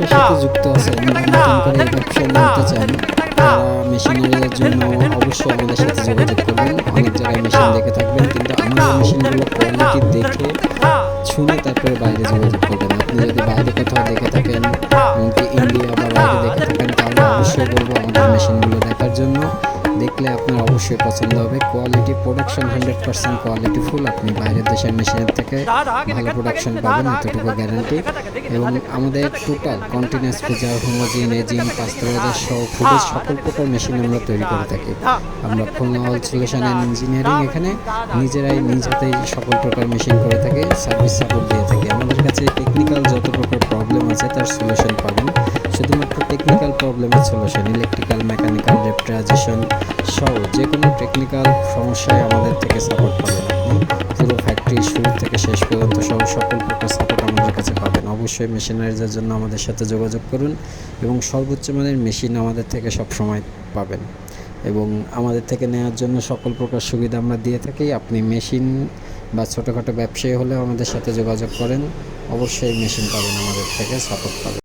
ব্যবসার সাথে যুক্ত আছেন বা নতুন করে এই ব্যবসায় নামতে চান, তারা মেশিনারির জন্য অবশ্যই আমাদের সাথে যোগাযোগ করবেন। অনেক জায়গায় মেশিন দেখে থাকবেন, কিন্তু আমাদের মেশিনগুলো কোয়ালিটি দেখে শুনে তারপরে বাইরে যোগাযোগ করবেন। আপনি যদি বাইরে কোথাও দেখে থাকেন, এমনকি ইন্ডিয়া বা বাইরে দেখে থাকেন, তাহলে অবশ্যই বলবো আমাদের মেশিনগুলো দেখার জন্য। দেখলে আপনার অবশ্যই পছন্দ হবে। কোয়ালিটি প্রোডাকশন 100% কোয়ালিটিফুল। আপনি বাইরের দেশের মেশিনের থেকে ভালো প্রোডাকশন পাবেন, এতটুকু গ্যারান্টি। এবং আমাদের টোটাল কন্টিনিউয়াস ফ্রিজার, হোমোজিন, এজিং, পাস্তুরাইজার সহ ফুডের সকল প্রকার মেশিন আমরা তৈরি করে থাকি। আমরা Khulna all solution and engineering এখানে নিজেরাই নিজ হাতেই সকল প্রকার মেশিন করে থাকি, সার্ভিস সাপোর্ট দিয়ে থাকি। আমাদের কাছে টেকনিক্যাল যত প্রকার প্রবলেম আছে তার সলিউশন পাবেন। শুধুমাত্র টেকনিক্যাল প্রবলেমের সলিউশন, ইলেকট্রিক্যাল, মেকানিক্যাল, রেফ্রিজারেশন সহ যে কোনো টেকনিক্যাল সমস্যায় আমাদের থেকে সাপোর্ট পাবেন। আপনি পুরো ফ্যাক্টরি শুরু থেকে শেষ পর্যন্ত সকল প্রকার সাপোর্ট আমাদের কাছে পাবেন। অবশ্যই মেশিনারিজের জন্য আমাদের সাথে যোগাযোগ করুন এবং সর্বোচ্চ মানের মেশিন আমাদের থেকে সবসময় পাবেন। এবং আমাদের থেকে নেওয়ার জন্য সকল প্রকার সুবিধা আমরা দিয়ে থাকি। আপনি মেশিন বা ছোটোখাটো ব্যবসায়ী হলেও আমাদের সাথে যোগাযোগ করেন, অবশ্যই মেশিন পাবেন, আমাদের থেকে সাপোর্ট পাবেন।